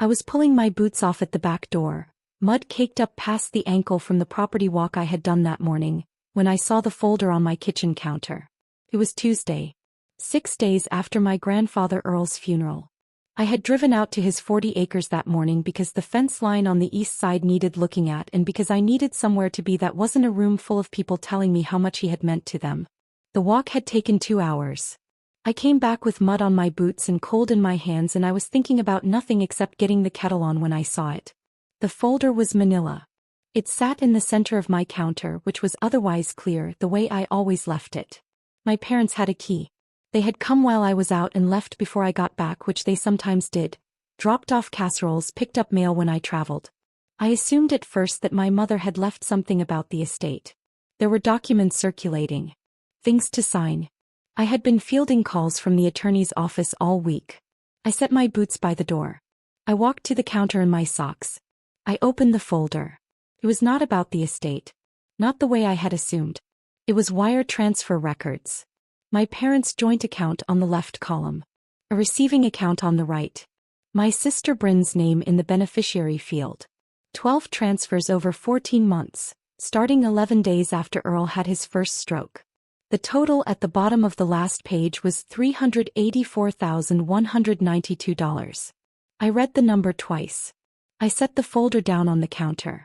I was pulling my boots off at the back door, mud caked up past the ankle from the property walk I had done that morning, when I saw the folder on my kitchen counter. It was Tuesday, 6 days after my grandfather Earl's funeral. I had driven out to his 40 acres that morning because the fence line on the east side needed looking at and because I needed somewhere to be that wasn't a room full of people telling me how much he had meant to them. The walk had taken 2 hours. I came back with mud on my boots and cold in my hands, and I was thinking about nothing except getting the kettle on when I saw it. The folder was manila. It sat in the center of my counter, which was otherwise clear, the way I always left it. My parents had a key. They had come while I was out and left before I got back, which they sometimes did, dropped off casseroles, picked up mail when I traveled. I assumed at first that my mother had left something about the estate. There were documents circulating. Things to sign. I had been fielding calls from the attorney's office all week. I set my boots by the door. I walked to the counter in my socks. I opened the folder. It was not about the estate. Not the way I had assumed. It was wire transfer records. My parents' joint account on the left column. A receiving account on the right. My sister Bryn's name in the beneficiary field. 12 transfers over 14 months, starting 11 days after Earl had his first stroke. The total at the bottom of the last page was $384,192. I read the number twice. I set the folder down on the counter.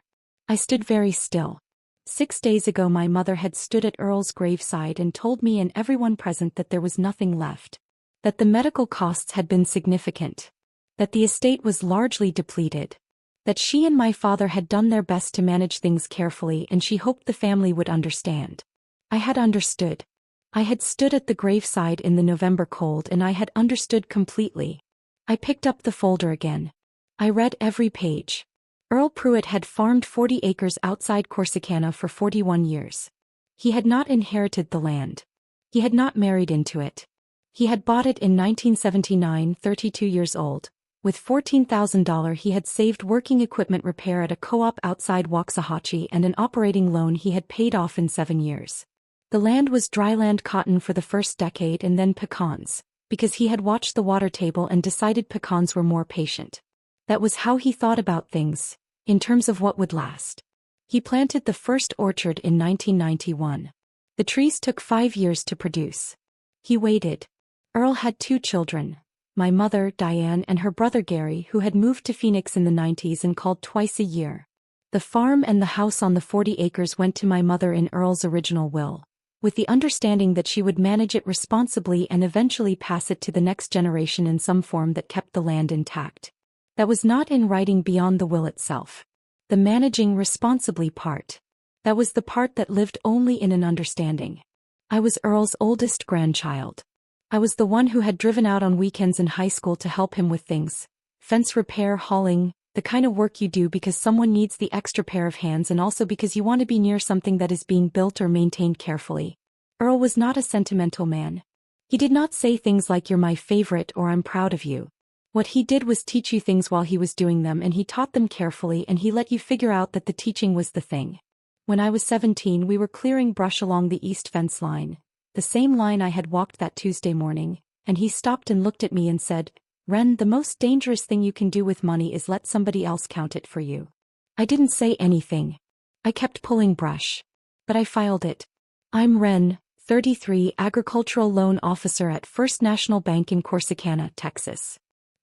I stood very still. 6 days ago my mother had stood at Earl's graveside and told me and everyone present that there was nothing left. That the medical costs had been significant. That the estate was largely depleted. That she and my father had done their best to manage things carefully, and she hoped the family would understand. I had understood. I had stood at the graveside in the November cold, and I had understood completely. I picked up the folder again. I read every page. Earl Pruitt had farmed 40 acres outside Corsicana for 41 years. He had not inherited the land. He had not married into it. He had bought it in 1979, 32 years old. With $14,000 he had saved working equipment repair at a co-op outside Waxahachie and an operating loan he had paid off in 7 years. The land was dryland cotton for the first decade and then pecans, because he had watched the water table and decided pecans were more patient. That was how he thought about things, in terms of what would last. He planted the first orchard in 1991. The trees took 5 years to produce. He waited. Earl had 2 children, my mother, Diane, and her brother Gary, who had moved to Phoenix in the 90s and called twice a year. The farm and the house on the 40 acres went to my mother in Earl's original will, with the understanding that she would manage it responsibly and eventually pass it to the next generation in some form that kept the land intact. That was not in writing beyond the will itself. The managing responsibly part. That was the part that lived only in an understanding. I was Earl's oldest grandchild. I was the one who had driven out on weekends in high school to help him with things. Fence repair, hauling, the kind of work you do because someone needs the extra pair of hands and also because you want to be near something that is being built or maintained carefully. Earl was not a sentimental man. He did not say things like "you're my favorite" or "I'm proud of you." What he did was teach you things while he was doing them, and he taught them carefully, and he let you figure out that the teaching was the thing. When I was 17 we were clearing brush along the east fence line, the same line I had walked that Tuesday morning, and he stopped and looked at me and said, "Wren, the most dangerous thing you can do with money is let somebody else count it for you." I didn't say anything. I kept pulling brush. But I filed it. I'm Wren, 33, agricultural loan officer at First National Bank in Corsicana, Texas.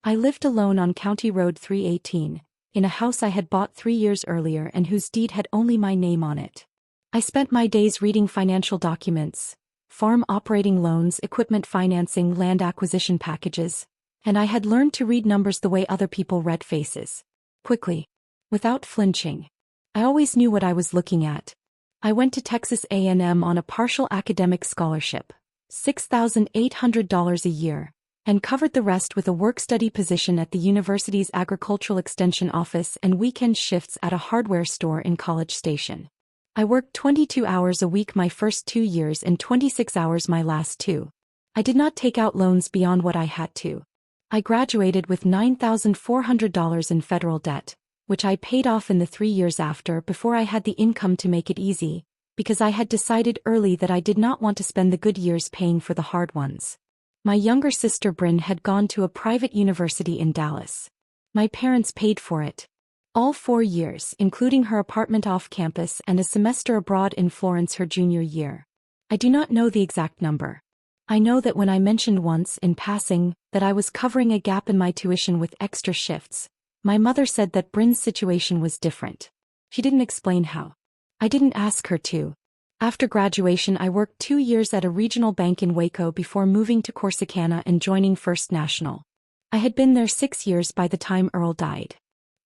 I lived alone on County Road 318, in a house I had bought 3 years earlier and whose deed had only my name on it. I spent my days reading financial documents, farm operating loans, equipment financing, land acquisition packages, and I had learned to read numbers the way other people read faces. Quickly. Without flinching. I always knew what I was looking at. I went to Texas A&M on a partial academic scholarship, $6,800 a year, and covered the rest with a work-study position at the university's agricultural extension office and weekend shifts at a hardware store in College Station. I worked 22 hours a week my first 2 years and 26 hours my last 2. I did not take out loans beyond what I had to. I graduated with $9,400 in federal debt, which I paid off in the 3 years after before I had the income to make it easy, because I had decided early that I did not want to spend the good years paying for the hard ones. My younger sister Bryn had gone to a private university in Dallas. My parents paid for it. All 4 years, including her apartment off campus and a semester abroad in Florence her junior year. I do not know the exact number. I know that when I mentioned once, in passing, that I was covering a gap in my tuition with extra shifts, my mother said that Bryn's situation was different. She didn't explain how. I didn't ask her to. After graduation I worked 2 years at a regional bank in Waco before moving to Corsicana and joining First National. I had been there 6 years by the time Earl died.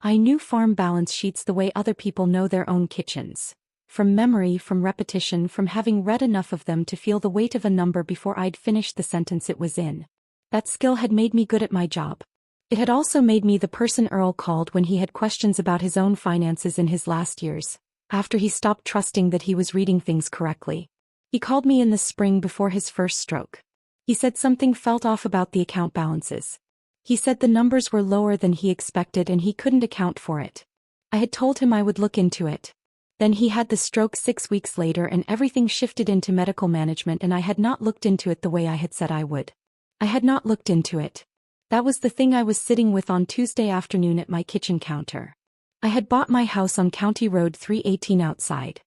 I knew farm balance sheets the way other people know their own kitchens. From memory, from repetition, from having read enough of them to feel the weight of a number before I'd finished the sentence it was in. That skill had made me good at my job. It had also made me the person Earl called when he had questions about his own finances in his last years, after he stopped trusting that he was reading things correctly. He called me in the spring before his first stroke. He said something felt off about the account balances. He said the numbers were lower than he expected and he couldn't account for it. I had told him I would look into it. Then he had the stroke 6 weeks later and everything shifted into medical management and I had not looked into it the way I had said I would. I had not looked into it. That was the thing I was sitting with on Tuesday afternoon at my kitchen counter. I had bought my house on County Road 318 outside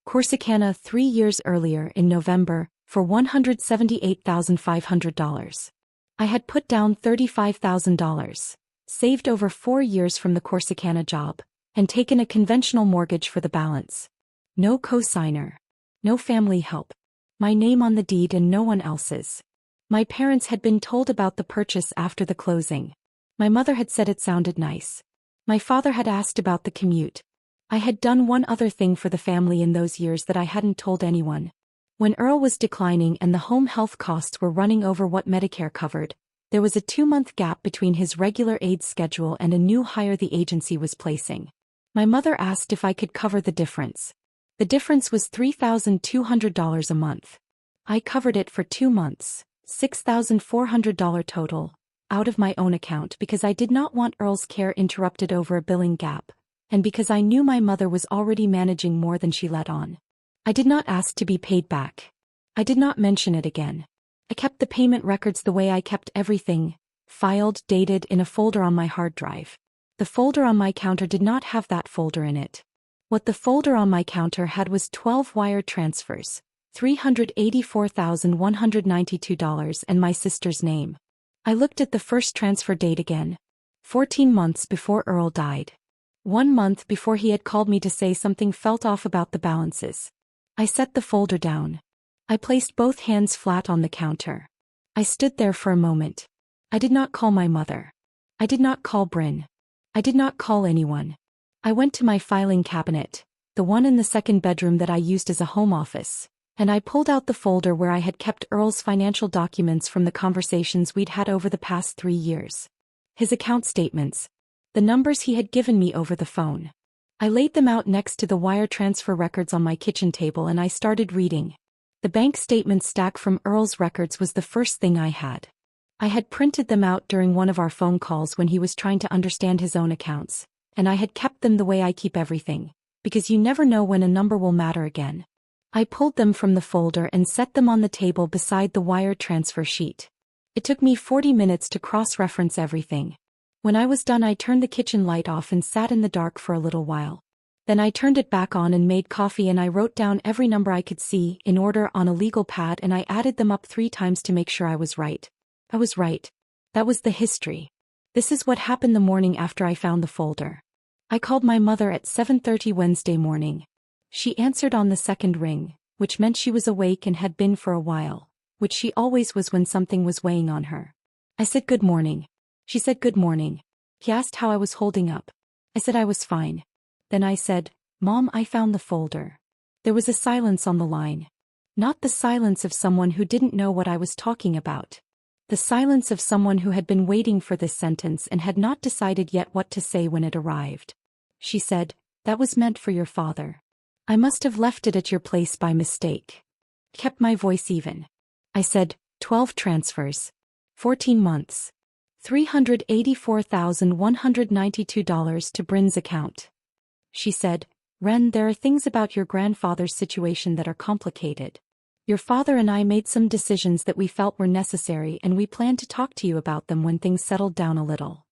Corsicana 3 years earlier in November for $178,500. I had put down $35,000, saved over 4 years from the Corsicana job, and taken a conventional mortgage for the balance. No co-signer. No family help. My name on the deed and no one else's. My parents had been told about the purchase after the closing. My mother had said it sounded nice. My father had asked about the commute. I had done one other thing for the family in those years that I hadn't told anyone. When Earl was declining and the home health costs were running over what Medicare covered, there was a 2-month gap between his regular aid schedule and a new hire the agency was placing. My mother asked if I could cover the difference. The difference was $3,200 a month. I covered it for 2 months, $6,400 total, out of my own account because I did not want Earl's care interrupted over a billing gap, and because I knew my mother was already managing more than she let on. I did not ask to be paid back. I did not mention it again. I kept the payment records the way I kept everything, filed, dated, in a folder on my hard drive. The folder on my counter did not have that folder in it. What the folder on my counter had was 12 wire transfers, $384,192 and my sister's name. I looked at the first transfer date again. 14 months before Earl died. 1 month before he had called me to say something felt off about the balances. I set the folder down. I placed both hands flat on the counter. I stood there for a moment. I did not call my mother. I did not call Bryn. I did not call anyone. I went to my filing cabinet, the one in the second bedroom that I used as a home office, and I pulled out the folder where I had kept Earl's financial documents from the conversations we'd had over the past 3 years. His account statements. The numbers he had given me over the phone. I laid them out next to the wire transfer records on my kitchen table and I started reading. The bank statement stack from Earl's records was the first thing I had. I had printed them out during one of our phone calls when he was trying to understand his own accounts, and I had kept them the way I keep everything, because you never know when a number will matter again. I pulled them from the folder and set them on the table beside the wire transfer sheet. It took me 40 minutes to cross-reference everything. When I was done I turned the kitchen light off and sat in the dark for a little while. Then I turned it back on and made coffee and I wrote down every number I could see in order on a legal pad and I added them up 3 times to make sure I was right. I was right. That was the history. This is what happened the morning after I found the folder. I called my mother at 7:30 Wednesday morning. She answered on the second ring, which meant she was awake and had been for a while, which she always was when something was weighing on her. I said good morning. She said good morning. He asked how I was holding up. I said I was fine. Then I said, Mom, I found the folder. There was a silence on the line. Not the silence of someone who didn't know what I was talking about. The silence of someone who had been waiting for this sentence and had not decided yet what to say when it arrived. She said, that was meant for your father. I must have left it at your place by mistake. Kept my voice even. I said, 12 transfers. 14 months. $384,192 to Bryn's account. She said, Wren, there are things about your grandfather's situation that are complicated. Your father and I made some decisions that we felt were necessary and we plan to talk to you about them when things settled down a little.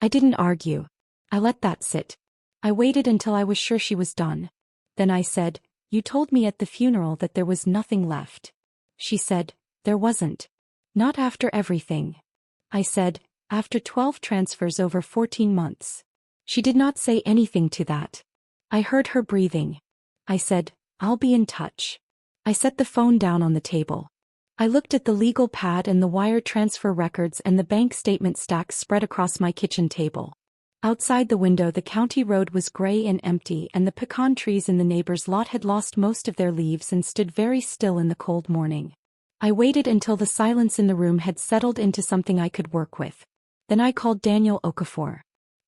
I didn't argue. I let that sit. I waited until I was sure she was done. Then I said, "You told me at the funeral that there was nothing left." She said, "There wasn't. Not after everything." I said, "After 12 transfers over 14 months. She did not say anything to that. I heard her breathing. I said, "I'll be in touch." I set the phone down on the table. I looked at the legal pad and the wire transfer records and the bank statement stacks spread across my kitchen table. Outside the window, the county road was gray and empty, and the pecan trees in the neighbor's lot had lost most of their leaves and stood very still in the cold morning. I waited until the silence in the room had settled into something I could work with. Then I called Daniel Okafor.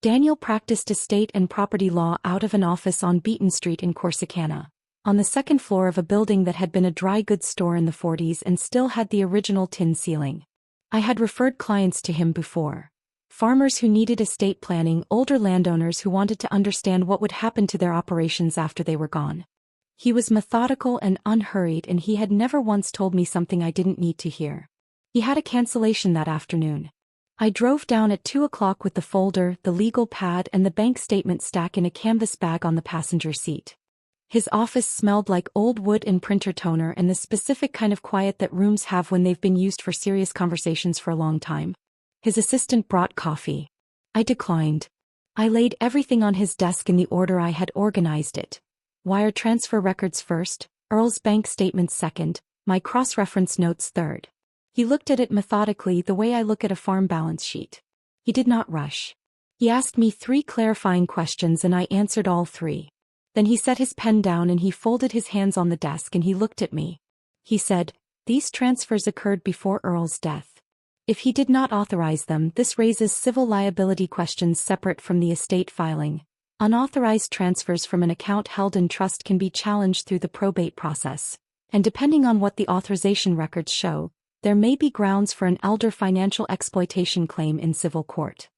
Daniel practiced estate and property law out of an office on Beaton Street in Corsicana, on the second floor of a building that had been a dry goods store in the 40s and still had the original tin ceiling. I had referred clients to him before. Farmers who needed estate planning, older landowners who wanted to understand what would happen to their operations after they were gone. He was methodical and unhurried, and he had never once told me something I didn't need to hear. He had a cancellation that afternoon. I drove down at 2 o'clock with the folder, the legal pad, and the bank statement stack in a canvas bag on the passenger seat. His office smelled like old wood and printer toner and the specific kind of quiet that rooms have when they've been used for serious conversations for a long time. His assistant brought coffee. I declined. I laid everything on his desk in the order I had organized it. Wire transfer records first, Earl's bank statements second, my cross-reference notes third. He looked at it methodically, the way I look at a farm balance sheet. He did not rush. He asked me 3 clarifying questions and I answered all 3. Then he set his pen down and he folded his hands on the desk and he looked at me. He said, "These transfers occurred before Earl's death. If he did not authorize them, this raises civil liability questions separate from the estate filing. Unauthorized transfers from an account held in trust can be challenged through the probate process, and depending on what the authorization records show, there may be grounds for an elder financial exploitation claim in civil court."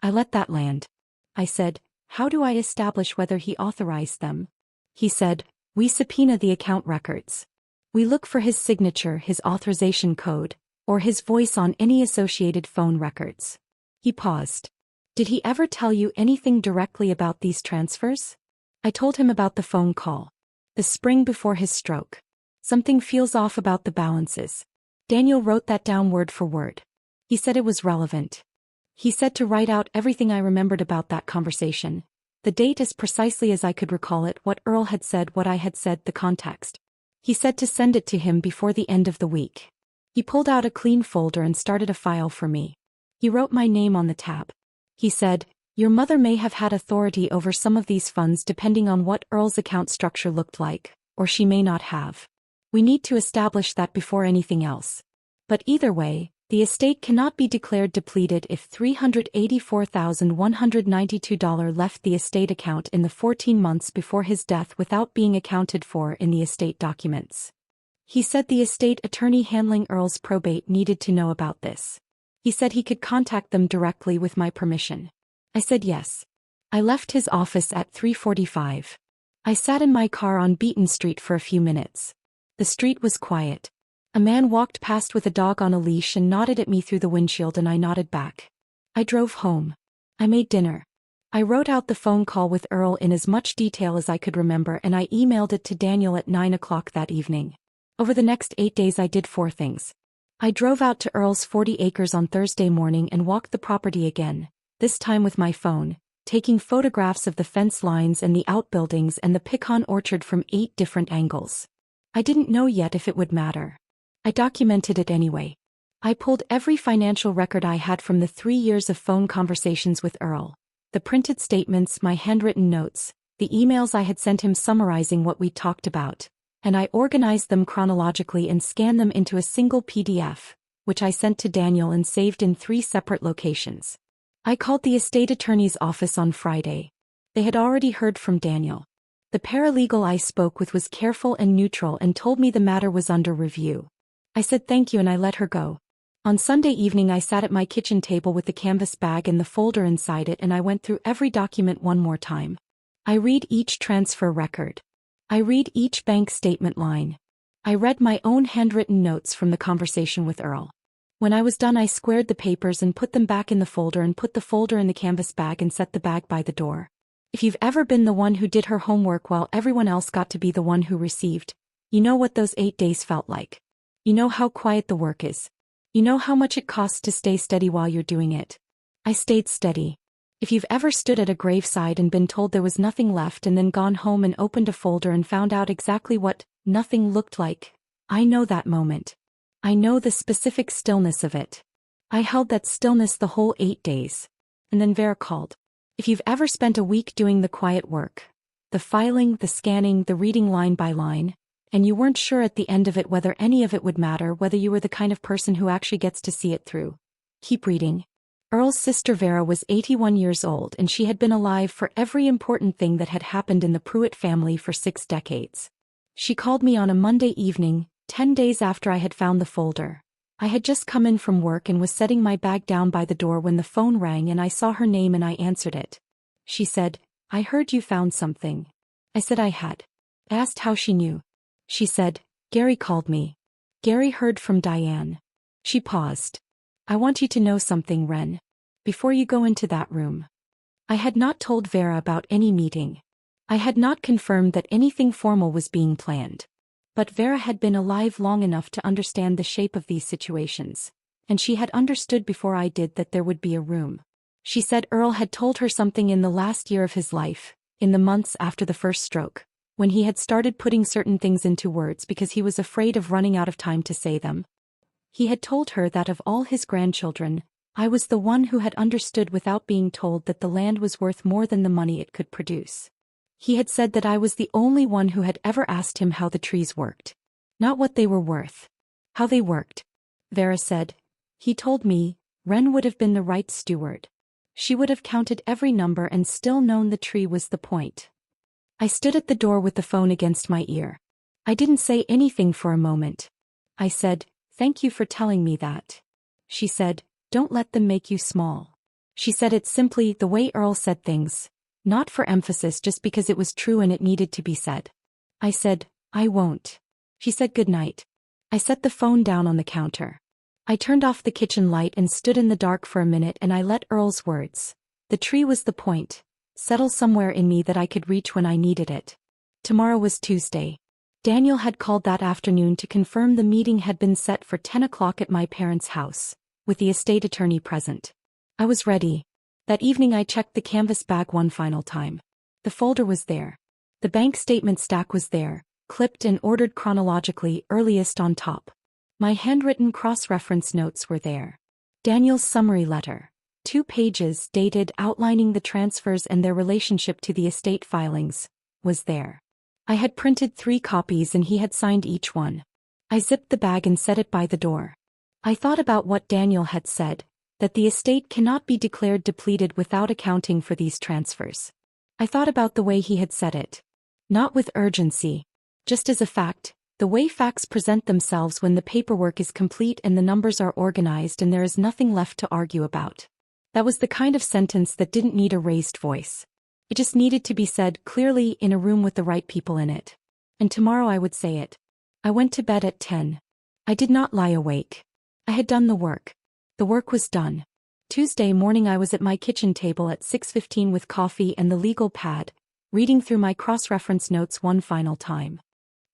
I let that land. I said, "How do I establish whether he authorized them?" He said, "We subpoena the account records. We look for his signature, his authorization code, or his voice on any associated phone records." He paused. "Did he ever tell you anything directly about these transfers?" I told him about the phone call. The spring before his stroke. "Something feels off about the balances." Daniel wrote that down word for word. He said it was relevant. He said to write out everything I remembered about that conversation. The date as precisely as I could recall it, what Earl had said, what I had said, the context. He said to send it to him before the end of the week. He pulled out a clean folder and started a file for me. He wrote my name on the tab. He said, "Your mother may have had authority over some of these funds depending on what Earl's account structure looked like, or she may not have. We need to establish that before anything else. But either way, the estate cannot be declared depleted if $384,192 left the estate account in the 14 months before his death without being accounted for in the estate documents." He said the estate attorney handling Earl's probate needed to know about this. He said he could contact them directly with my permission. I said yes. I left his office at 3:45. I sat in my car on Beaton Street for a few minutes. The street was quiet. A man walked past with a dog on a leash and nodded at me through the windshield and I nodded back. I drove home. I made dinner. I wrote out the phone call with Earl in as much detail as I could remember and I emailed it to Daniel at 9 o'clock that evening. Over the next 8 days I did 4 things. I drove out to Earl's 40 acres on Thursday morning and walked the property again, this time with my phone, taking photographs of the fence lines and the outbuildings and the pecan orchard from 8 different angles. I didn't know yet if it would matter. I documented it anyway. I pulled every financial record I had from the 3 years of phone conversations with Earl, the printed statements, my handwritten notes, the emails I had sent him summarizing what we talked about, and I organized them chronologically and scanned them into a single PDF, which I sent to Daniel and saved in 3 separate locations. I called the estate attorney's office on Friday. They had already heard from Daniel. The paralegal I spoke with was careful and neutral and told me the matter was under review. I said thank you and I let her go. On Sunday evening I sat at my kitchen table with the canvas bag and the folder inside it and I went through every document one more time. I read each transfer record. I read each bank statement line. I read my own handwritten notes from the conversation with Earl. When I was done, I squared the papers and put them back in the folder and put the folder in the canvas bag and set the bag by the door. If you've ever been the one who did her homework while everyone else got to be the one who received, you know what those 8 days felt like. You know how quiet the work is. You know how much it costs to stay steady while you're doing it. I stayed steady. If you've ever stood at a graveside and been told there was nothing left and then gone home and opened a folder and found out exactly what nothing looked like, I know that moment. I know the specific stillness of it. I held that stillness the whole 8 days. And then Vera called. If you've ever spent a week doing the quiet work, the filing, the scanning, the reading line by line, and you weren't sure at the end of it whether any of it would matter, whether you were the kind of person who actually gets to see it through, keep reading. Earl's sister Vera was 81 years old and she had been alive for every important thing that had happened in the Pruitt family for 6 decades. She called me on a Monday evening, 10 days after I had found the folder. I had just come in from work and was setting my bag down by the door when the phone rang and I saw her name and I answered it. She said, "I heard you found something." I said I had. I asked how she knew. She said, "Gary called me. Gary heard from Diane." She paused. "I want you to know something, Wren. Before you go into that room." I had not told Vera about any meeting. I had not confirmed that anything formal was being planned. But Vera had been alive long enough to understand the shape of these situations, and she had understood before I did that there would be a room. She said Earl had told her something in the last year of his life, in the months after the first stroke, when he had started putting certain things into words because he was afraid of running out of time to say them. He had told her that of all his grandchildren, I was the one who had understood without being told that the land was worth more than the money it could produce. He had said that I was the only one who had ever asked him how the trees worked. Not what they were worth. How they worked. Vera said. He told me, Wren would have been the right steward. She would have counted every number and still known the tree was the point. I stood at the door with the phone against my ear. I didn't say anything for a moment. I said, "Thank you for telling me that." She said, "Don't let them make you small." She said it simply the way Earl said things. Not for emphasis, just because it was true and it needed to be said. I said, "I won't." She said good night. I set the phone down on the counter. I turned off the kitchen light and stood in the dark for a minute and I let Earl's words, "The tree was the point," settle somewhere in me that I could reach when I needed it. Tomorrow was Tuesday. Daniel had called that afternoon to confirm the meeting had been set for 10 o'clock at my parents' house, with the estate attorney present. I was ready. That evening I checked the canvas bag one final time. The folder was there. The bank statement stack was there, clipped and ordered chronologically, earliest on top. My handwritten cross-reference notes were there. Daniel's summary letter, 2 pages dated outlining the transfers and their relationship to the estate filings, was there. I had printed 3 copies and he had signed each one. I zipped the bag and set it by the door. I thought about what Daniel had said, that the estate cannot be declared depleted without accounting for these transfers. I thought about the way he had said it. Not with urgency. Just as a fact, the way facts present themselves when the paperwork is complete and the numbers are organized and there is nothing left to argue about. That was the kind of sentence that didn't need a raised voice. It just needed to be said clearly in a room with the right people in it. And tomorrow I would say it. I went to bed at 10. I did not lie awake. I had done the work. The work was done. Tuesday morning I was at my kitchen table at 6:15 with coffee and the legal pad, reading through my cross-reference notes one final time.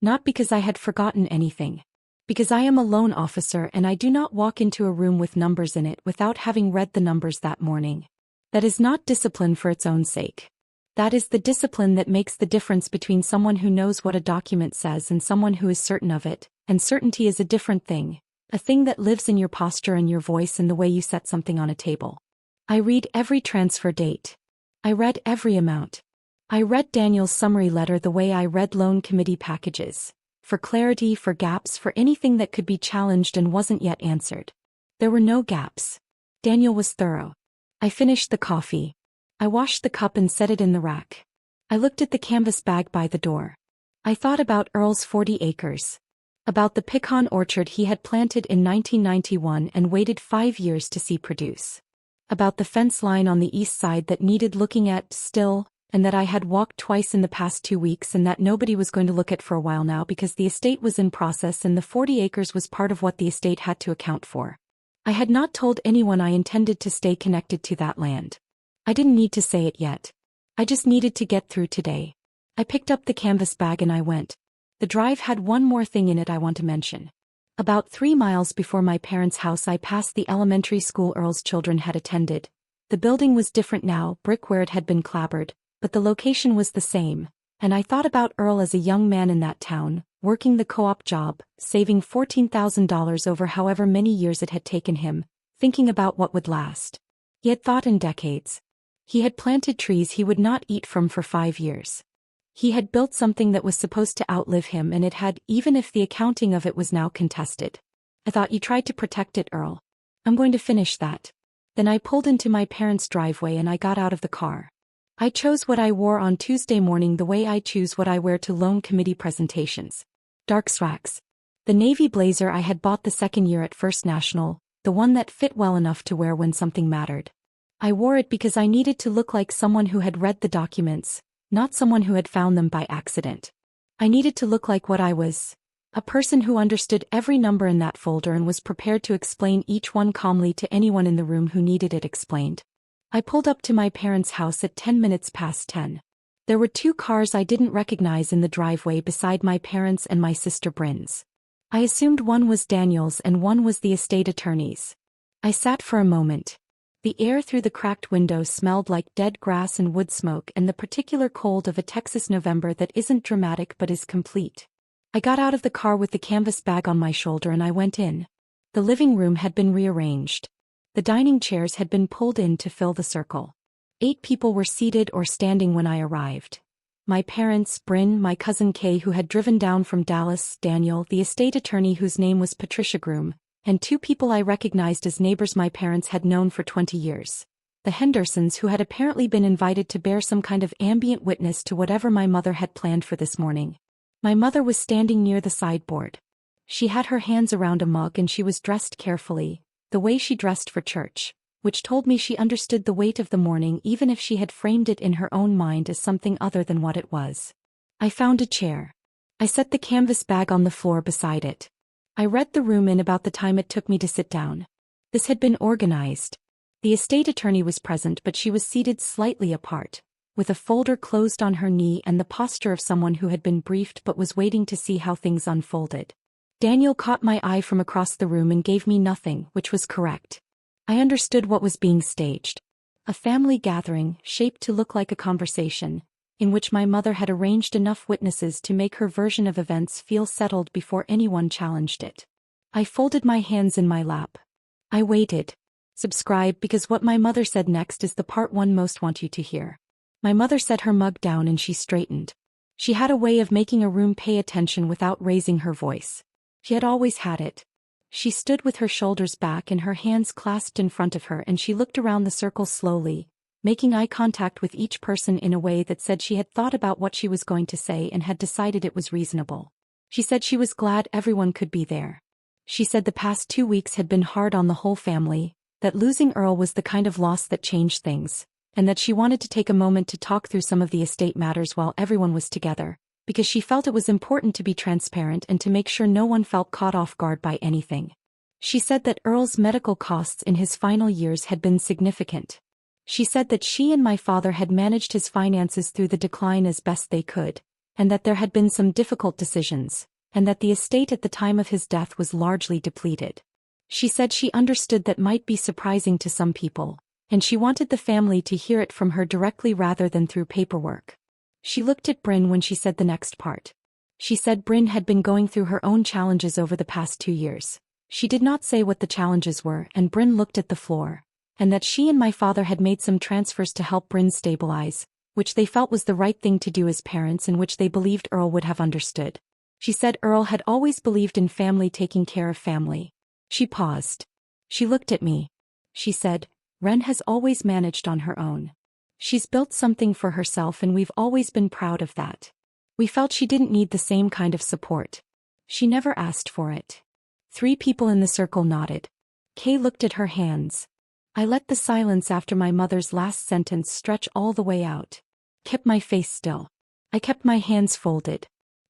Not because I had forgotten anything. Because I am a loan officer and I do not walk into a room with numbers in it without having read the numbers that morning. That is not discipline for its own sake. That is the discipline that makes the difference between someone who knows what a document says and someone who is certain of it, and certainty is a different thing. A thing that lives in your posture and your voice and the way you set something on a table. I read every transfer date. I read every amount. I read Daniel's summary letter the way I read loan committee packages. For clarity, for gaps, for anything that could be challenged and wasn't yet answered. There were no gaps. Daniel was thorough. I finished the coffee. I washed the cup and set it in the rack. I looked at the canvas bag by the door. I thought about Earl's 40 acres. About the pecan orchard he had planted in 1991 and waited 5 years to see produce. About the fence line on the east side that needed looking at still, and that I had walked twice in the past 2 weeks and that nobody was going to look at for a while now because the estate was in process and the 40 acres was part of what the estate had to account for. I had not told anyone I intended to stay connected to that land. I didn't need to say it yet. I just needed to get through today. I picked up the canvas bag and I went. The drive had one more thing in it I want to mention. About 3 miles before my parents' house I passed the elementary school Earl's children had attended. The building was different now, brick where it had been clapboard, but the location was the same, and I thought about Earl as a young man in that town, working the co-op job, saving $14,000 over however many years it had taken him, thinking about what would last. He had thought in decades. He had planted trees he would not eat from for 5 years. He had built something that was supposed to outlive him, and it had, even if the accounting of it was now contested. I thought you tried to protect it, Earl. I'm going to finish that. Then I pulled into my parents' driveway and I got out of the car. I chose what I wore on Tuesday morning the way I choose what I wear to loan committee presentations. Dark slacks. The navy blazer I had bought the second year at First National, the one that fit well enough to wear when something mattered. I wore it because I needed to look like someone who had read the documents, not someone who had found them by accident. I needed to look like what I was. A person who understood every number in that folder and was prepared to explain each one calmly to anyone in the room who needed it explained. I pulled up to my parents' house at 10 minutes past 10. There were 2 cars I didn't recognize in the driveway beside my parents and my sister Bryn's. I assumed one was Daniel's and one was the estate attorney's. I sat for a moment. The air through the cracked window smelled like dead grass and wood smoke and the particular cold of a Texas November that isn't dramatic but is complete. I got out of the car with the canvas bag on my shoulder and I went in. The living room had been rearranged. The dining chairs had been pulled in to fill the circle. 8 people were seated or standing when I arrived. My parents, Bryn, my cousin Kay who had driven down from Dallas, Daniel, the estate attorney whose name was Patricia Groom, and 2 people I recognized as neighbors my parents had known for 20 years. The Hendersons who had apparently been invited to bear some kind of ambient witness to whatever my mother had planned for this morning. My mother was standing near the sideboard. She had her hands around a mug and she was dressed carefully, the way she dressed for church, which told me she understood the weight of the morning even if she had framed it in her own mind as something other than what it was. I found a chair. I set the canvas bag on the floor beside it. I read the room in about the time it took me to sit down. This had been organized. The estate attorney was present but she was seated slightly apart, with a folder closed on her knee and the posture of someone who had been briefed but was waiting to see how things unfolded. Daniel caught my eye from across the room and gave me nothing, which was correct. I understood what was being staged. A family gathering, shaped to look like a conversation, in which my mother had arranged enough witnesses to make her version of events feel settled before anyone challenged it. I folded my hands in my lap. I waited. Subscribe because what my mother said next is the part one most want you to hear. My mother set her mug down and she straightened. She had a way of making a room pay attention without raising her voice. She had always had it. She stood with her shoulders back and her hands clasped in front of her and she looked around the circle slowly, making eye contact with each person in a way that said she had thought about what she was going to say and had decided it was reasonable. She said she was glad everyone could be there. She said the past 2 weeks had been hard on the whole family, that losing Earl was the kind of loss that changed things, and that she wanted to take a moment to talk through some of the estate matters while everyone was together, because she felt it was important to be transparent and to make sure no one felt caught off guard by anything. She said that Earl's medical costs in his final years had been significant. She said that she and my father had managed his finances through the decline as best they could, and that there had been some difficult decisions, and that the estate at the time of his death was largely depleted. She said she understood that might be surprising to some people, and she wanted the family to hear it from her directly rather than through paperwork. She looked at Bryn when she said the next part. She said Bryn had been going through her own challenges over the past 2 years. She did not say what the challenges were, and Bryn looked at the floor, and that she and my father had made some transfers to help Bryn stabilize, which they felt was the right thing to do as parents and which they believed Earl would have understood. She said Earl had always believed in family taking care of family. She paused. She looked at me. She said, Wren has always managed on her own. She's built something for herself and we've always been proud of that. We felt she didn't need the same kind of support. She never asked for it. 3 people in the circle nodded. Kay looked at her hands. I let the silence after my mother's last sentence stretch all the way out. Kept my face still. I kept my hands folded.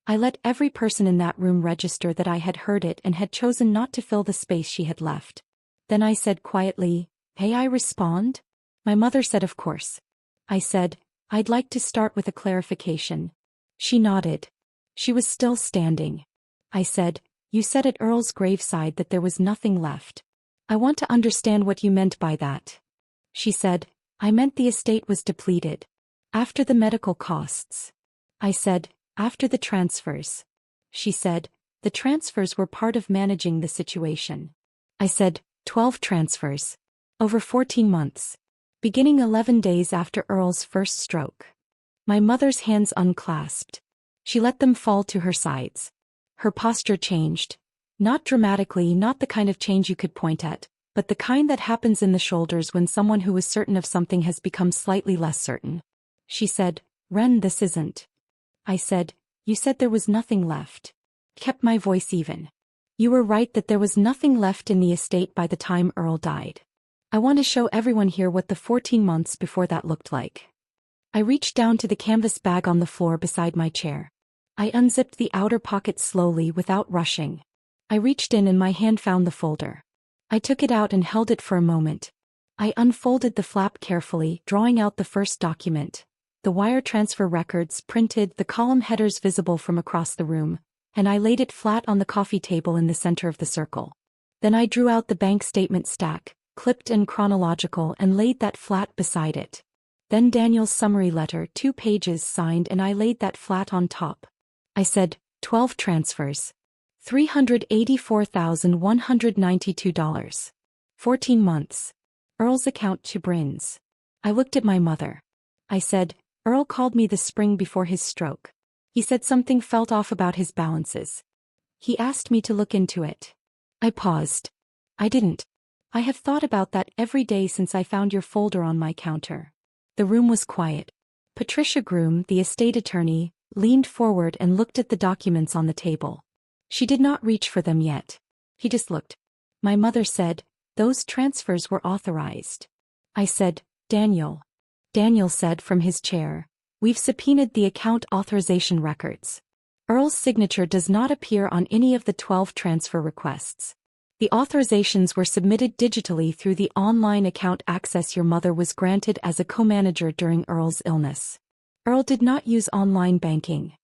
I let every person in that room register that I had heard it and had chosen not to fill the space she had left. Then I said quietly, "May I respond?" My mother said of course. I said, "I'd like to start with a clarification." She nodded. She was still standing. I said, "You said at Earl's graveside that there was nothing left. I want to understand what you meant by that." She said, "I meant the estate was depleted. After the medical costs." I said, "After the transfers." She said, "The transfers were part of managing the situation." I said, 12 transfers. Over 14 months. Beginning 11 days after Earl's first stroke. My mother's hands unclasped. She let them fall to her sides. Her posture changed. Not dramatically, not the kind of change you could point at, but the kind that happens in the shoulders when someone who was certain of something has become slightly less certain. She said, "Wren, this isn't." I said, "You said there was nothing left." Kept my voice even. "You were right that there was nothing left in the estate by the time Earl died. I want to show everyone here what the 14 months before that looked like." I reached down to the canvas bag on the floor beside my chair. I unzipped the outer pocket slowly without rushing. I reached in and my hand found the folder. I took it out and held it for a moment. I unfolded the flap carefully, drawing out the first document. The wire transfer records printed, the column headers visible from across the room, and I laid it flat on the coffee table in the center of the circle. Then I drew out the bank statement stack, clipped and chronological, and laid that flat beside it. Then Daniel's summary letter, 2 pages signed, and I laid that flat on top. I said, 12 transfers. $384,192. 14 months. Earl's account to Bryn's. I looked at my mother. I said, "Earl called me the spring before his stroke. He said something felt off about his balances. He asked me to look into it." I paused. I didn't. I have thought about that every day since I found your folder on my counter. The room was quiet. Patricia Groom, the estate attorney, leaned forward and looked at the documents on the table. She did not reach for them yet. He just looked. My mother said, "Those transfers were authorized." I said, "Daniel." Daniel said from his chair, "We've subpoenaed the account authorization records. Earl's signature does not appear on any of the 12 transfer requests. The authorizations were submitted digitally through the online account access your mother was granted as a co-manager during Earl's illness. Earl did not use online banking."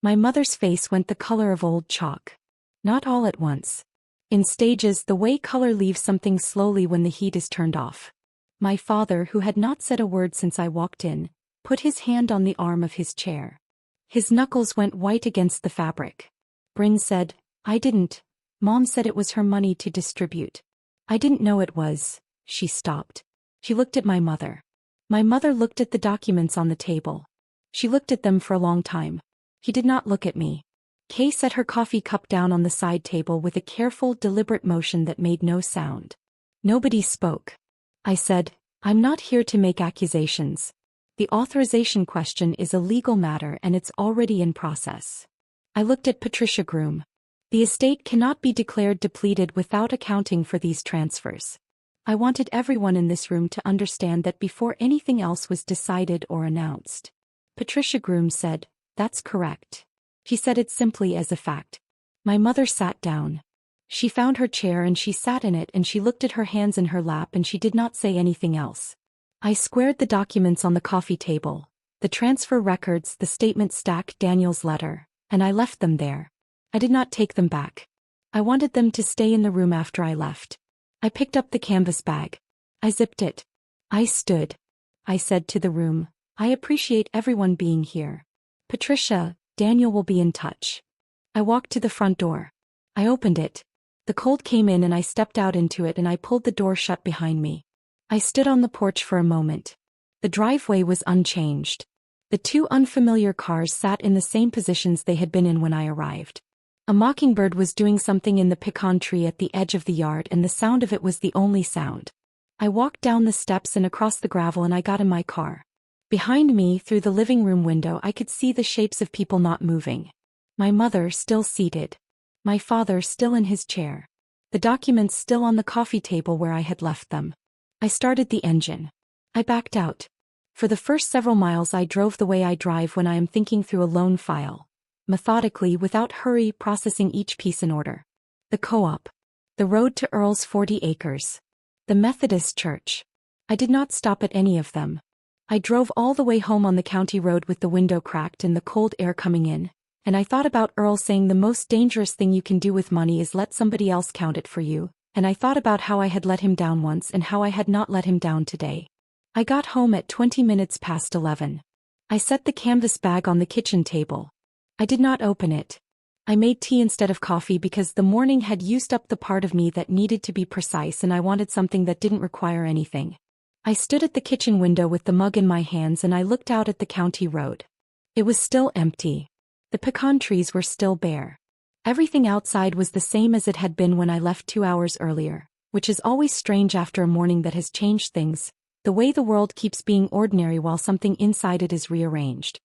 My mother's face went the color of old chalk. Not all at once. In stages, the way color leaves something slowly when the heat is turned off. My father, who had not said a word since I walked in, put his hand on the arm of his chair. His knuckles went white against the fabric. Bryn said, "I didn't. Mom said it was her money to distribute." "I didn't know it was." She stopped. She looked at my mother. My mother looked at the documents on the table. She looked at them for a long time. He did not look at me. Kay set her coffee cup down on the side table with a careful, deliberate motion that made no sound. Nobody spoke. I said, "I'm not here to make accusations. The authorization question is a legal matter and it's already in process." I looked at Patricia Groom. "The estate cannot be declared depleted without accounting for these transfers." I wanted everyone in this room to understand that before anything else was decided or announced. Patricia Groom said, "That's correct." She said it simply as a fact. My mother sat down. She found her chair and she sat in it and she looked at her hands in her lap and she did not say anything else. I squared the documents on the coffee table, the transfer records, the statement stack, Daniel's letter, and I left them there. I did not take them back. I wanted them to stay in the room after I left. I picked up the canvas bag. I zipped it. I stood. I said to the room, "I appreciate everyone being here. Patricia, Daniel will be in touch." I walked to the front door. I opened it. The cold came in and I stepped out into it and I pulled the door shut behind me. I stood on the porch for a moment. The driveway was unchanged. The 2 unfamiliar cars sat in the same positions they had been in when I arrived. A mockingbird was doing something in the pecan tree at the edge of the yard and the sound of it was the only sound. I walked down the steps and across the gravel and I got in my car. Behind me, through the living room window, I could see the shapes of people not moving. My mother still seated. My father still in his chair. The documents still on the coffee table where I had left them. I started the engine. I backed out. For the first several miles I drove the way I drive when I am thinking through a loan file. Methodically, without hurry, processing each piece in order. The co-op. The road to Earl's 40 acres. The Methodist church. I did not stop at any of them. I drove all the way home on the county road with the window cracked and the cold air coming in, and I thought about Earl saying the most dangerous thing you can do with money is let somebody else count it for you, and I thought about how I had let him down once and how I had not let him down today. I got home at 20 minutes past 11. I set the canvas bag on the kitchen table. I did not open it. I made tea instead of coffee because the morning had used up the part of me that needed to be precise and I wanted something that didn't require anything. I stood at the kitchen window with the mug in my hands and I looked out at the county road. It was still empty. The pecan trees were still bare. Everything outside was the same as it had been when I left 2 hours earlier, which is always strange after a morning that has changed things, the way the world keeps being ordinary while something inside it is rearranged.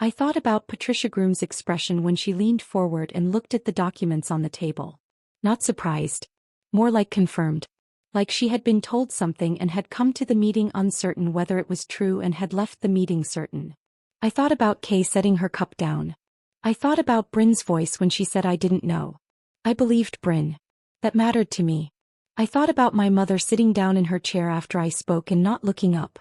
I thought about Patricia Groom's expression when she leaned forward and looked at the documents on the table. Not surprised. More like confirmed. Like she had been told something and had come to the meeting uncertain whether it was true and had left the meeting certain. I thought about Kay setting her cup down. I thought about Bryn's voice when she said I didn't know. I believed Bryn. That mattered to me. I thought about my mother sitting down in her chair after I spoke and not looking up.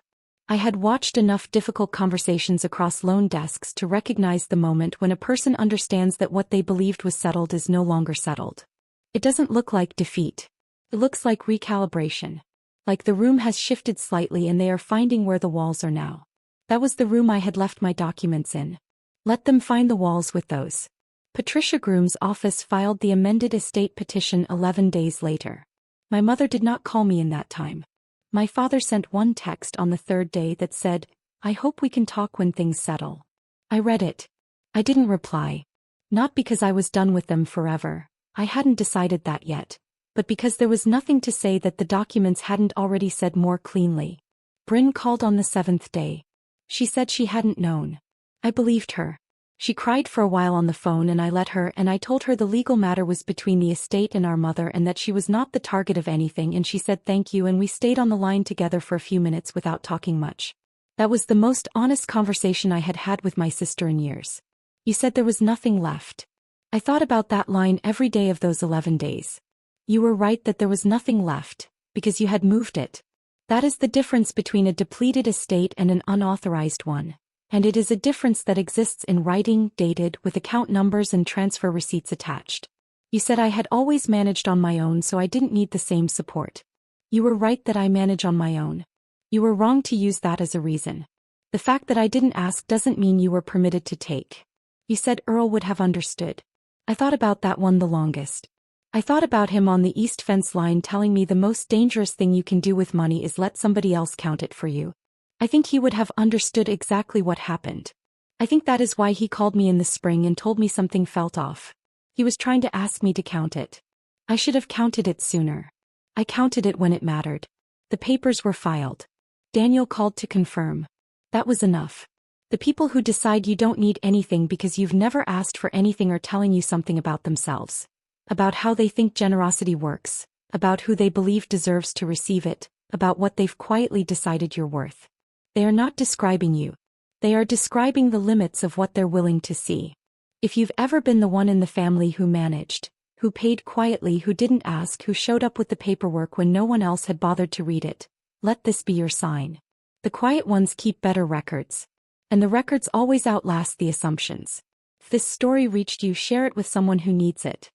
I had watched enough difficult conversations across loan desks to recognize the moment when a person understands that what they believed was settled is no longer settled. It doesn't look like defeat. It looks like recalibration. Like the room has shifted slightly and they are finding where the walls are now. That was the room I had left my documents in. Let them find the walls with those. Patricia Groom's office filed the amended estate petition 11 days later. My mother did not call me in that time. My father sent one text on the third day that said, "I hope we can talk when things settle." I read it. I didn't reply. Not because I was done with them forever, I hadn't decided that yet, but because there was nothing to say that the documents hadn't already said more cleanly. Bryn called on the 7th day. She said she hadn't known. I believed her. She cried for a while on the phone and I let her, and I told her the legal matter was between the estate and our mother and that she was not the target of anything, and she said thank you, and we stayed on the line together for a few minutes without talking much. That was the most honest conversation I had had with my sister in years. You said there was nothing left. I thought about that line every day of those 11 days. You were right that there was nothing left, because you had moved it. That is the difference between a depleted estate and an unauthorized one. And it is a difference that exists in writing, dated, with account numbers and transfer receipts attached. You said I had always managed on my own, so I didn't need the same support. You were right that I manage on my own. You were wrong to use that as a reason. The fact that I didn't ask doesn't mean you were permitted to take. You said Earl would have understood. I thought about that one the longest. I thought about him on the east fence line telling me the most dangerous thing you can do with money is let somebody else count it for you. I think he would have understood exactly what happened. I think that is why he called me in the spring and told me something felt off. He was trying to ask me to count it. I should have counted it sooner. I counted it when it mattered. The papers were filed. Daniel called to confirm. That was enough. The people who decide you don't need anything because you've never asked for anything are telling you something about themselves. About how they think generosity works. About who they believe deserves to receive it. About what they've quietly decided you're worth. They are not describing you. They are describing the limits of what they're willing to see. If you've ever been the one in the family who managed, who paid quietly, who didn't ask, who showed up with the paperwork when no one else had bothered to read it, let this be your sign. The quiet ones keep better records. And the records always outlast the assumptions. If this story reached you, share it with someone who needs it.